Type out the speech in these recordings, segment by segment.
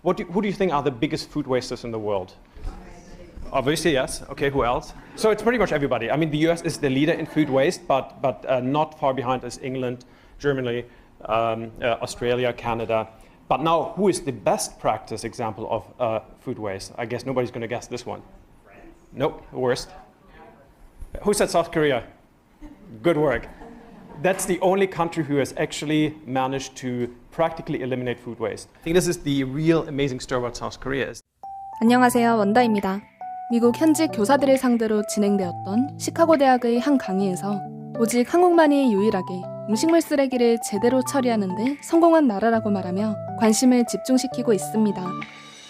Who do you think are the biggest food wasters in the world? Obviously, yes. Okay, who else? So it's pretty much everybody. I mean, the US is the leader in food waste, but not far behind is England, Germany, Australia, Canada. But now, who is the best practice example of food waste? I guess nobody's going to guess this one. Nope, worst. Who said South Korea? Good work. That's the only country who has actually managed to practically eliminate food waste. I think this is the real amazing story about South Korea. 안녕하세요, 원다입니다. 미국 현직 교사들을 상대로 진행되었던 시카고 대학의 한 강의에서 오직 한국만이 유일하게 음식물 쓰레기를 제대로 처리하는 데 성공한 나라라고 말하며 관심을 집중시키고 있습니다.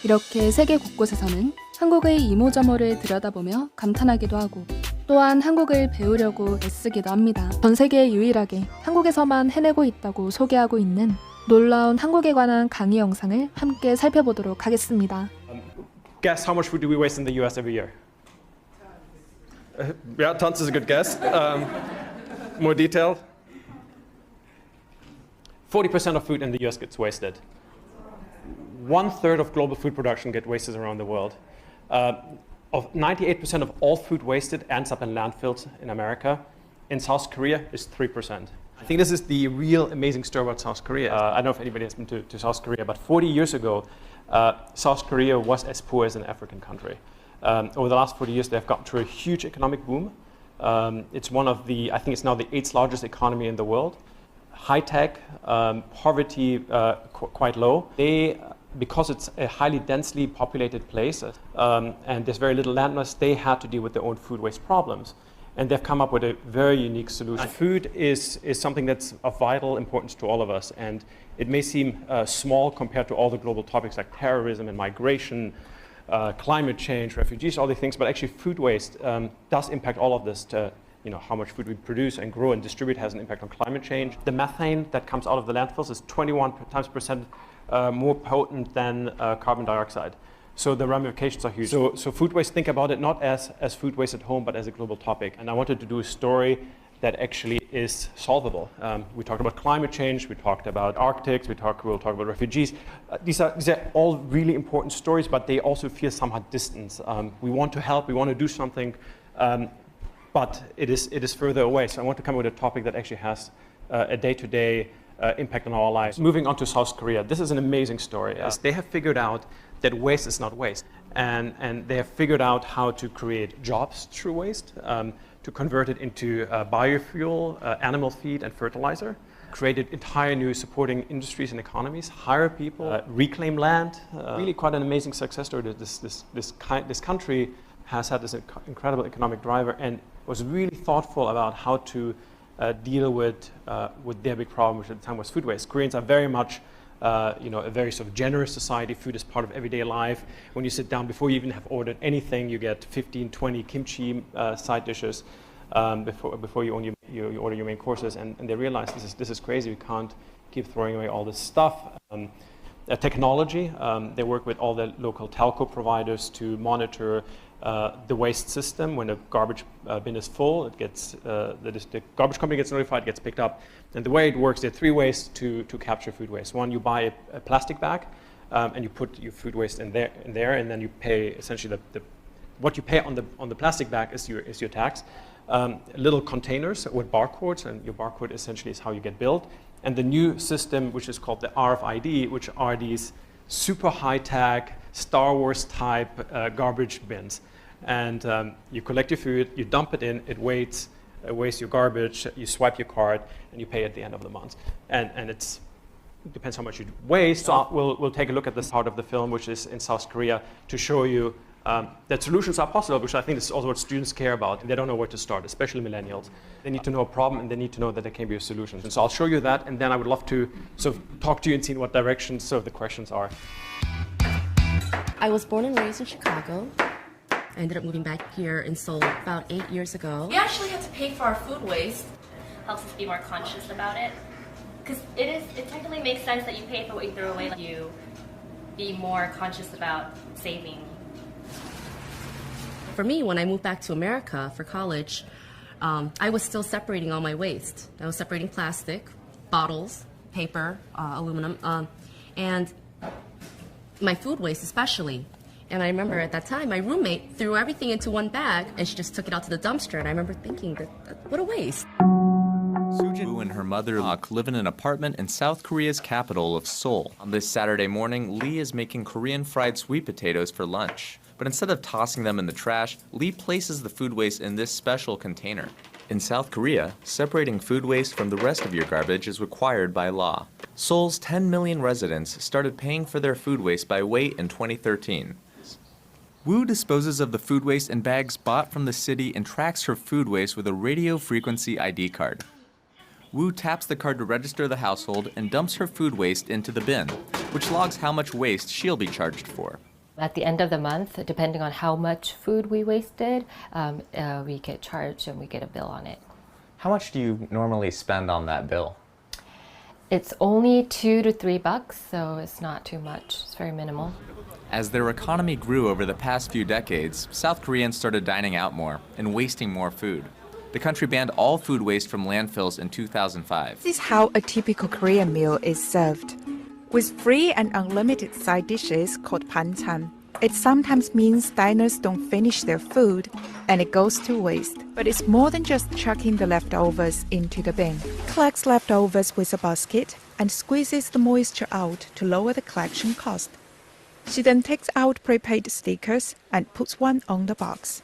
이렇게 세계 곳곳에서는 한국의 이모저모를 들여다보며 감탄하기도 하고 또한 한국을 배우려고 애쓰기도 합니다. 전 세계 유일하게 한국에서만 해내고 있다고 소개하고 있는 놀라운 한국에 관한 강의 영상을 함께 살펴보도록 하겠습니다. Guess how much food do we waste in the US every year? Yeah, tons is a good guess. More detailed? 40% of food in the US gets wasted. 1/3 of global food production gets wasted around the world. Of 98% of all food wasted ends up in landfills in America. In South Korea, it's 3%. I think this is the real amazing story about South Korea. I don't know if anybody has been to South Korea, but 40 years ago, South Korea was as poor as an African country. Over the last 40 years, they've gotten through a huge economic boom. It's one of the, I think it's now the 8th largest economy in the world. High tech, poverty quite low. Because it's a highly densely populated place and there's very little landmass, they had to deal with their own food waste problems. And they've come up with a very unique solution. Food is something that's of vital importance to all of us. And it may seem small compared to all the global topics like terrorism and migration, climate change, refugees, all these things. But actually food waste does impact all of this. How much food we produce and grow and distribute has an impact on climate change. The methane that comes out of the landfills is 21 times percent more potent than carbon dioxide. So the ramifications are huge. So food waste, think about it not as food waste at home, but as a global topic. And I wanted to do a story that actually is solvable. We talked about climate change, we talked about Arctics, we'll talk about refugees. These are all really important stories, but they also feel somewhat distant. We want to help, we want to do something, but it is further away. So I want to come up with a topic that actually has a day-to-day impact on our lives. Moving on to South Korea, this is an amazing story. As they have figured out that waste is not waste, and they have figured out how to create jobs through waste, to convert it into biofuel, animal feed, and fertilizer. Created entire new supporting industries and economies, hire people, reclaim land. Really quite an amazing success story. This country has had this incredible economic driver and was really thoughtful about how to deal with their big problem, which at the time was food waste. Koreans are very much, a very sort of generous society. Food is part of everyday life. When you sit down, before you even have ordered anything, you get 15, 20 kimchi side dishes before you order your main courses. And they realize this is crazy. We can't keep throwing away all this stuff. Technology, they work with all the local telco providers to monitor the waste system. When a garbage bin is full, it gets the garbage company gets notified, gets picked up. And the way it works, there are 3 ways to capture food waste. One, you buy a plastic bag, and you put your food waste in there, and then you pay essentially what you pay on the plastic bag is your tax. Little containers with barcodes, and your barcode essentially is how you get billed. And the new system, which is called the RFID, which are these super high-tech, Star Wars type garbage bins. And you collect your food, you dump it in, it weighs your garbage, you swipe your card, and you pay at the end of the month. And it depends how much you waste. So we'll take a look at this part of the film, which is in South Korea, to show you that solutions are possible, which I think is also what students care about. They don't know where to start, especially millennials. They need to know a problem, and they need to know that there can be a solution. And so I'll show you that, and then I would love to sort of talk to you and see what direction sort of the questions are. I was born and raised in Chicago. I ended up moving back here in Seoul about 8 years ago. We actually have to pay for our food waste. Helps us be more conscious about it. Because it technically makes sense that you pay for what you throw away. You be more conscious about saving. For me, when I moved back to America for college, I was still separating all my waste. I was separating plastic, bottles, paper, aluminum, and my food waste especially. And I remember at that time, my roommate threw everything into one bag and she just took it out to the dumpster. And I remember thinking, what a waste. Woo and her mother live in an apartment in South Korea's capital of Seoul. On this Saturday morning, Lee is making Korean fried sweet potatoes for lunch. But instead of tossing them in the trash, Lee places the food waste in this special container. In South Korea, separating food waste from the rest of your garbage is required by law. Seoul's 10 million residents started paying for their food waste by weight in 2013. Woo disposes of the food waste in bags bought from the city and tracks her food waste with a radio frequency ID card. Woo taps the card to register the household and dumps her food waste into the bin, which logs how much waste she'll be charged for. At the end of the month, depending on how much food we wasted, we get charged and we get a bill on it. How much do you normally spend on that bill? It's only $2 to $3, so it's not too much. It's very minimal. As their economy grew over the past few decades, South Koreans started dining out more and wasting more food. The country banned all food waste from landfills in 2005. This is how a typical Korean meal is served. With free and unlimited side dishes called banchan. It sometimes means diners don't finish their food and it goes to waste. But it's more than just chucking the leftovers into the bin. Collects leftovers with a basket and squeezes the moisture out to lower the collection cost. She then takes out prepaid stickers and puts one on the box.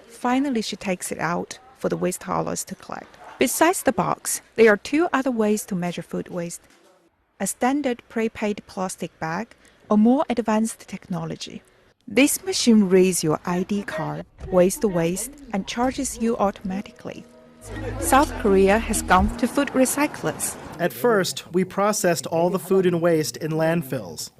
Finally, she takes it out for the waste haulers to collect. Besides the box, there are two other ways to measure food waste. A standard prepaid plastic bag or more advanced technology. This machine reads your ID card, weighs the waste, and charges you automatically. South Korea has gone to food recyclers. At first, we processed all the food and waste in landfills.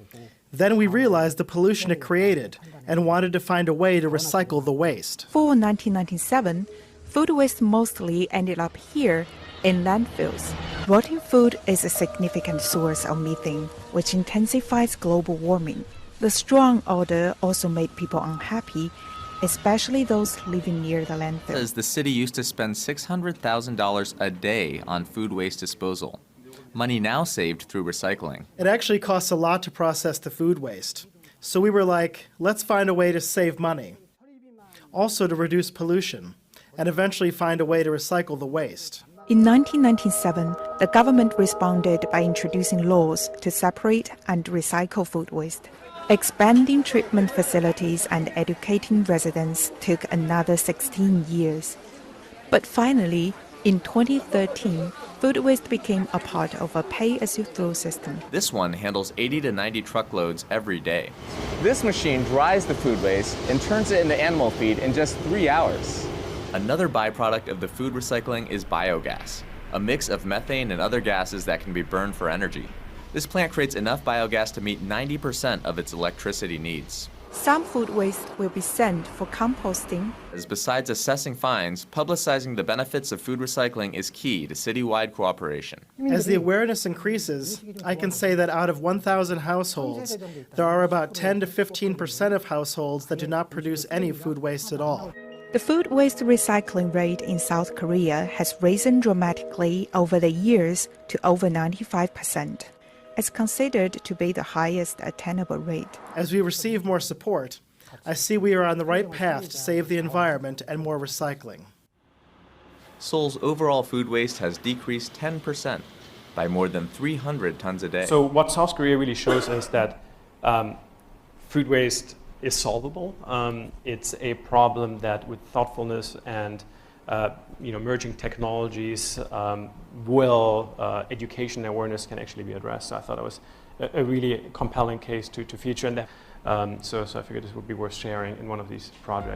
Then we realized the pollution it created and wanted to find a way to recycle the waste. For 1997, food waste mostly ended up here in landfills. Rotting food is a significant source of methane, which intensifies global warming. The strong odor also made people unhappy, especially those living near the landfill. Says the city used to spend $600,000 a day on food waste disposal. Money now saved through recycling. It actually costs a lot to process the food waste. So we were like, let's find a way to save money. Also to reduce pollution, and eventually find a way to recycle the waste. In 1997, the government responded by introducing laws to separate and recycle food waste. Expanding treatment facilities and educating residents took another 16 years. But finally, in 2013, food waste became a part of a pay-as-you-throw system. This one handles 80 to 90 truckloads every day. This machine dries the food waste and turns it into animal feed in just 3 hours. Another byproduct of the food recycling is biogas, a mix of methane and other gases that can be burned for energy. This plant creates enough biogas to meet 90% of its electricity needs. Some food waste will be sent for composting. As besides assessing fines, publicizing the benefits of food recycling is key to citywide cooperation. As the awareness increases, I can say that out of 1,000 households, there are about 10 to 15% of households that do not produce any food waste at all. The food waste recycling rate in South Korea has risen dramatically over the years to over 95%. It's considered to be the highest attainable rate. As we receive more support, I see we are on the right path to save the environment and more recycling. Seoul's overall food waste has decreased 10% by more than 300 tons a day. So what South Korea really shows is that food waste is solvable. It's a problem that with thoughtfulness and merging technologies education and awareness can actually be addressed. So I thought it was a really compelling case to feature, and so I figured this would be worth sharing in one of these projects.